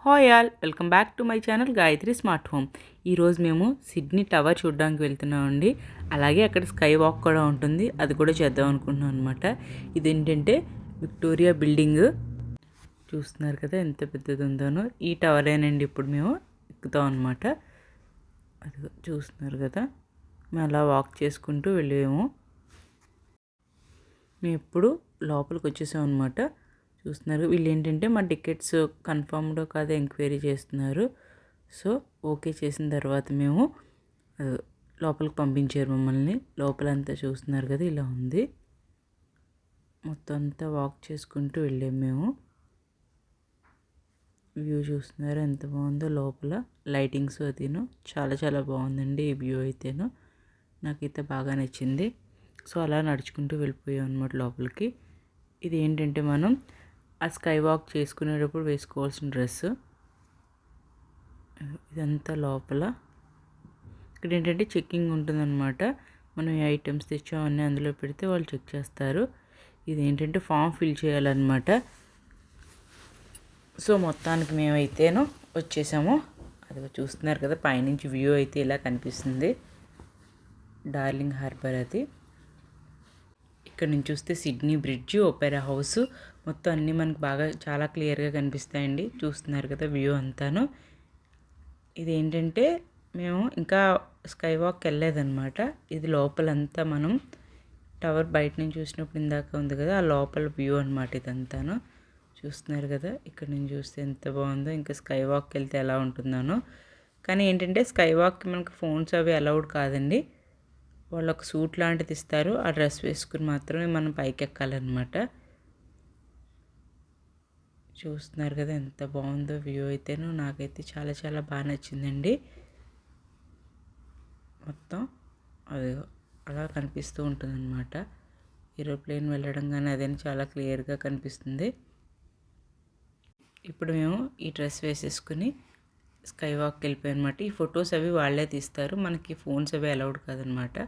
Hi all, welcome back to my channel Gayatri smart home. ఈరోజు మేము Sydney tower చూడడానికి వెళ్తున్నామండి. అలాగే అక్కడ స్కై వాక్ కూడా ఉంటుంది, అది కూడా చేద్దాం అనుకుంటున్నాం అనమాట. ఇదేంటంటే విక్టోరియా బిల్డింగ్ చూస్తున్నారు కదా ఎంత పెద్దది ఉందోనో. ఈ టవరేనండి ఇప్పుడు మేము ఎక్కుతాం అనమాట. అది చూస్తున్నారు కదా, మేము అలా వాక్ చేసుకుంటూ వెళ్ళాము. మేము ఇప్పుడు లోపలికి వచ్చేసాం అనమాట. చూస్తున్నారు వీళ్ళు ఏంటంటే మా టికెట్స్ కన్ఫర్మ్డ్ కాదు ఎంక్వైరీ చేస్తున్నారు. సో ఓకే చేసిన తర్వాత మేము లోపలికి పంపించారు మమ్మల్ని. లోపలంతా చూస్తున్నారు కదా ఇలా ఉంది. మొత్తం అంతా వాక్ చేసుకుంటూ వెళ్ళాము మేము. వ్యూ చూస్తున్నారు ఎంత బాగుందో. లోపల లైటింగ్స్ అదిను చాలా చాలా బాగుందండి ఈ వ్యూ అయితేను. నాకైతే బాగా నచ్చింది. సో అలా నడుచుకుంటూ వెళ్ళిపోయాం అనమాట లోపలికి. ఇది ఏంటంటే మనం ఆ స్కై వాక్ చేసుకునేటప్పుడు వేసుకోవాల్సిన డ్రెస్. ఇదంతా లోపల. ఇక్కడ ఏంటంటే చెక్కింగ్ ఉంటుందన్నమాట. మనం ఏ ఐటమ్స్ తెచ్చామని అందులో పెడితే వాళ్ళు చెక్ చేస్తారు. ఇది ఏంటంటే ఫామ్ ఫిల్ చేయాలన్నమాట. సో మొత్తానికి మేమైతేను వచ్చేసాము. అది చూస్తున్నారు కదా పైనుంచి వ్యూ అయితే ఇలా కనిపిస్తుంది. డార్లింగ్ హార్బర్ అది. ఇక్కడ నుంచి చూస్తే సిడ్నీ బ్రిడ్జ్, ఒపెరా హౌస్ మొత్తం అన్నీ మనకు బాగా చాలా క్లియర్గా కనిపిస్తాయండి. చూస్తున్నారు కదా వ్యూ అంతాను. ఇదేంటంటే మేము ఇంకా స్కై వాక్కి వెళ్ళలేదన్నమాట. ఇది లోపలంతా మనం టవర్ బయట నుంచి చూసినప్పుడు ఇందాక ఉంది కదా ఆ లోపల వ్యూ అనమాట ఇదంతాను. చూస్తున్నారు కదా ఇక్కడ నుంచి చూస్తే ఎంత బాగుందో. ఇంకా స్కై వాక్కి వెళ్తే ఎలా ఉంటుందానో. కానీ ఏంటంటే స్కై వాక్కి మనకి ఫోన్స్ అవి అలౌడ్ కాదండి. వాళ్ళు ఒక సూట్ లాంటిది ఇస్తారు, ఆ డ్రెస్ వేసుకుని మాత్రమే మనం పైకి ఎక్కాలన్నమాట. చూస్తున్నారు కదా ఎంత బాగుందో వ్యూ అయితేను. నాకైతే చాలా చాలా బాగా నచ్చిందండి. మొత్తం అది అలా కనిపిస్తూ ఉంటుందన్నమాట. ఏరోప్లేన్ వెళ్ళడం కానీ అదని చాలా క్లియర్గా కనిపిస్తుంది. ఇప్పుడు మేము ఈ డ్రెస్ వేసేసుకుని స్కై వాక్కి వెళ్ళిపోయాం అనమాట. ఈ ఫొటోస్ అవి వాళ్ళే తీస్తారు, మనకి ఫోన్స్ అవి అలౌడ్ కాదనమాట.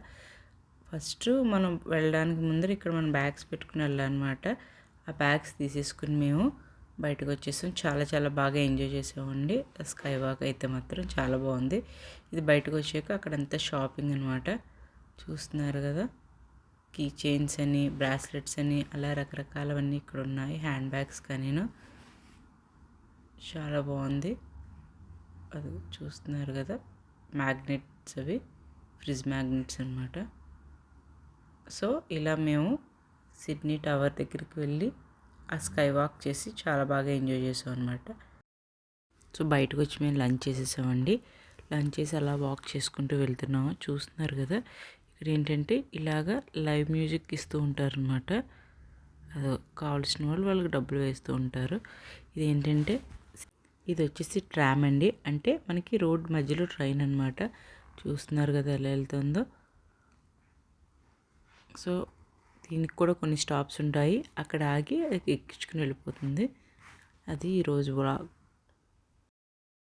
ఫస్ట్ మనం వెళ్ళడానికి ముందర ఇక్కడ మనం బ్యాగ్స్ పెట్టుకుని వెళ్ళాలన్నమాట. ఆ బ్యాగ్స్ తీసేసుకుని మేము బయటకు వచ్చేసాం. చాలా చాలా బాగా ఎంజాయ్ చేసామండి. స్కై వాక్ అయితే మాత్రం చాలా బాగుంది. ఇది బయటకు వచ్చాక అక్కడంతా షాపింగ్ అనమాట. చూస్తున్నారు కదా కీ చైన్స్ అని, బ్రాస్లెట్స్ అని అలా రకరకాలవన్నీ ఇక్కడ ఉన్నాయి. హ్యాండ్ బ్యాగ్స్ కానీను చాలా బాగుంది. అది చూస్తున్నారు కదా మ్యాగ్నెట్స్, అవి ఫ్రిడ్జ్ మ్యాగ్నెట్స్ అనమాట. సో ఇలా మేము సిడ్నీ టవర్ దగ్గరికి వెళ్ళి ఆ స్కై వాక్ చేసి చాలా బాగా ఎంజాయ్ చేసాం అనమాట. సో బయటకు వచ్చి మేము లంచ్ చేసేసామండి. లంచ్ చేసి అలా వాక్ చేసుకుంటూ వెళ్తున్నాము. చూస్తున్నారు కదా ఇక్కడ ఏంటంటే ఇలాగా లైవ్ మ్యూజిక్ ఇస్తూ ఉంటారనమాట. అది కావాల్సిన వాళ్ళు వాళ్ళకి డబ్బులు వేస్తూ ఉంటారు. ఇదేంటంటే ఇది వచ్చేసి ట్రామ్ అండి, అంటే మనకి రోడ్ మధ్యలో ట్రైన్ అనమాట. చూస్తున్నారు కదా ఎలా వెళ్తుందో. సో దీనికి కూడా కొన్ని స్టాప్స్ ఉంటాయి, అక్కడ ఆగి ఎక్కించుకుని వెళ్ళిపోతుంది. అది ఈరోజు వ్లాగ్.